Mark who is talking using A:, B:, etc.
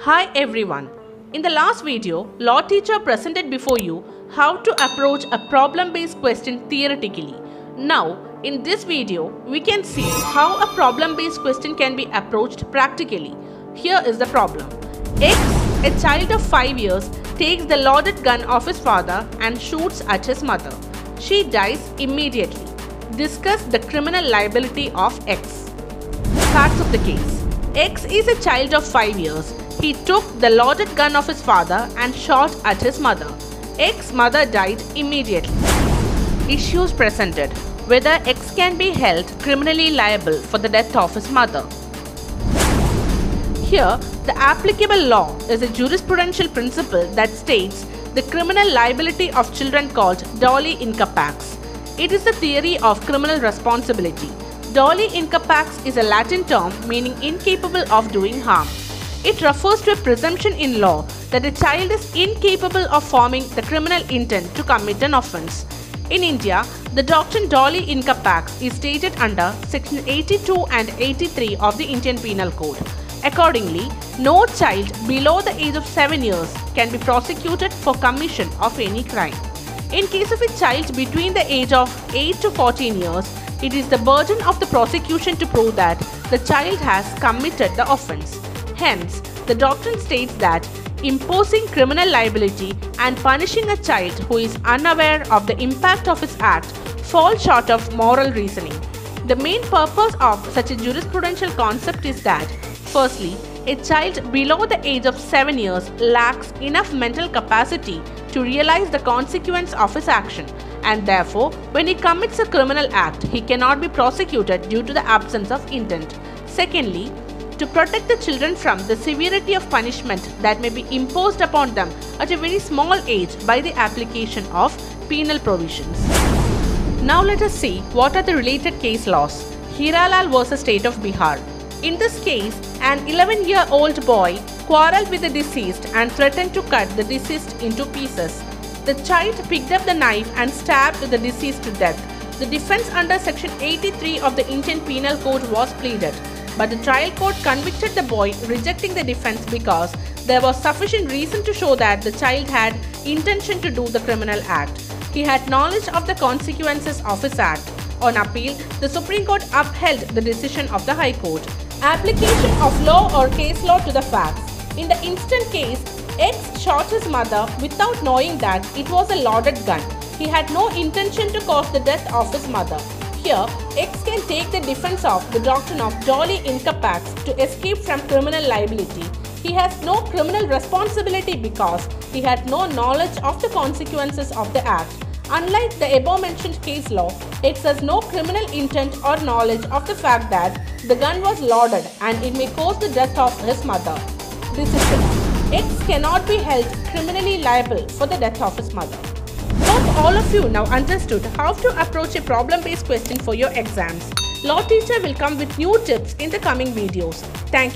A: Hi everyone. In the last video, law teacher presented before you how to approach a problem-based question theoretically. Now, in this video, we can see how a problem-based question can be approached practically. Here is the problem. X, a child of 5 years, takes the loaded gun of his father and shoots at his mother. She dies immediately. Discuss the criminal liability of X. Facts of the case. X is a child of 5 years. He took the loaded gun of his father and shot at his mother. X's mother died immediately. Issues presented. Whether X can be held criminally liable for the death of his mother. Here, the applicable law is a jurisprudential principle that states the criminal liability of children called doli inca pax. It is the theory of criminal responsibility. Doli inca pax is a Latin term meaning incapable of doing harm. It refers to a presumption in law that a child is incapable of forming the criminal intent to commit an offence. In India, the doctrine doli inca pax is stated under section 82 and 83 of the Indian Penal Code. Accordingly, no child below the age of 7 years can be prosecuted for commission of any crime. In case of a child between the age of 8 to 14 years, it is the burden of the prosecution to prove that the child has committed the offence. Hence, the doctrine states that imposing criminal liability and punishing a child who is unaware of the impact of his act falls short of moral reasoning. The main purpose of such a jurisprudential concept is that, firstly, a child below the age of 7 years lacks enough mental capacity to realize the consequence of his action, and therefore, when he commits a criminal act, he cannot be prosecuted due to the absence of intent. Secondly, to protect the children from the severity of punishment that may be imposed upon them at a very small age by the application of penal provisions. Now let us see what are the related case laws. Hiralal vs. State of Bihar. In this case, an 11-year-old boy quarreled with the deceased and threatened to cut the deceased into pieces. The child picked up the knife and stabbed the deceased to death. The defense under section 83 of the Indian Penal Code was pleaded, but the trial court convicted the boy, rejecting the defense because there was sufficient reason to show that the child had intention to do the criminal act. He had knowledge of the consequences of his act. On appeal, the Supreme Court upheld the decision of the High Court. Application of law or case law to the facts. In the instant case, X shot his mother without knowing that it was a loaded gun. He had no intention to cause the death of his mother. Here, X can take the defense of the doctrine of doli inca pax to escape from criminal liability. He has no criminal responsibility because he had no knowledge of the consequences of the act. Unlike the above-mentioned case law, X has no criminal intent or knowledge of the fact that the gun was loaded and it may cause the death of his mother. Decision. X cannot be held criminally liable for the death of his mother. Hope all of you now understood how to approach a problem-based question for your exams. Law teacher will come with new tips in the coming videos. Thank you.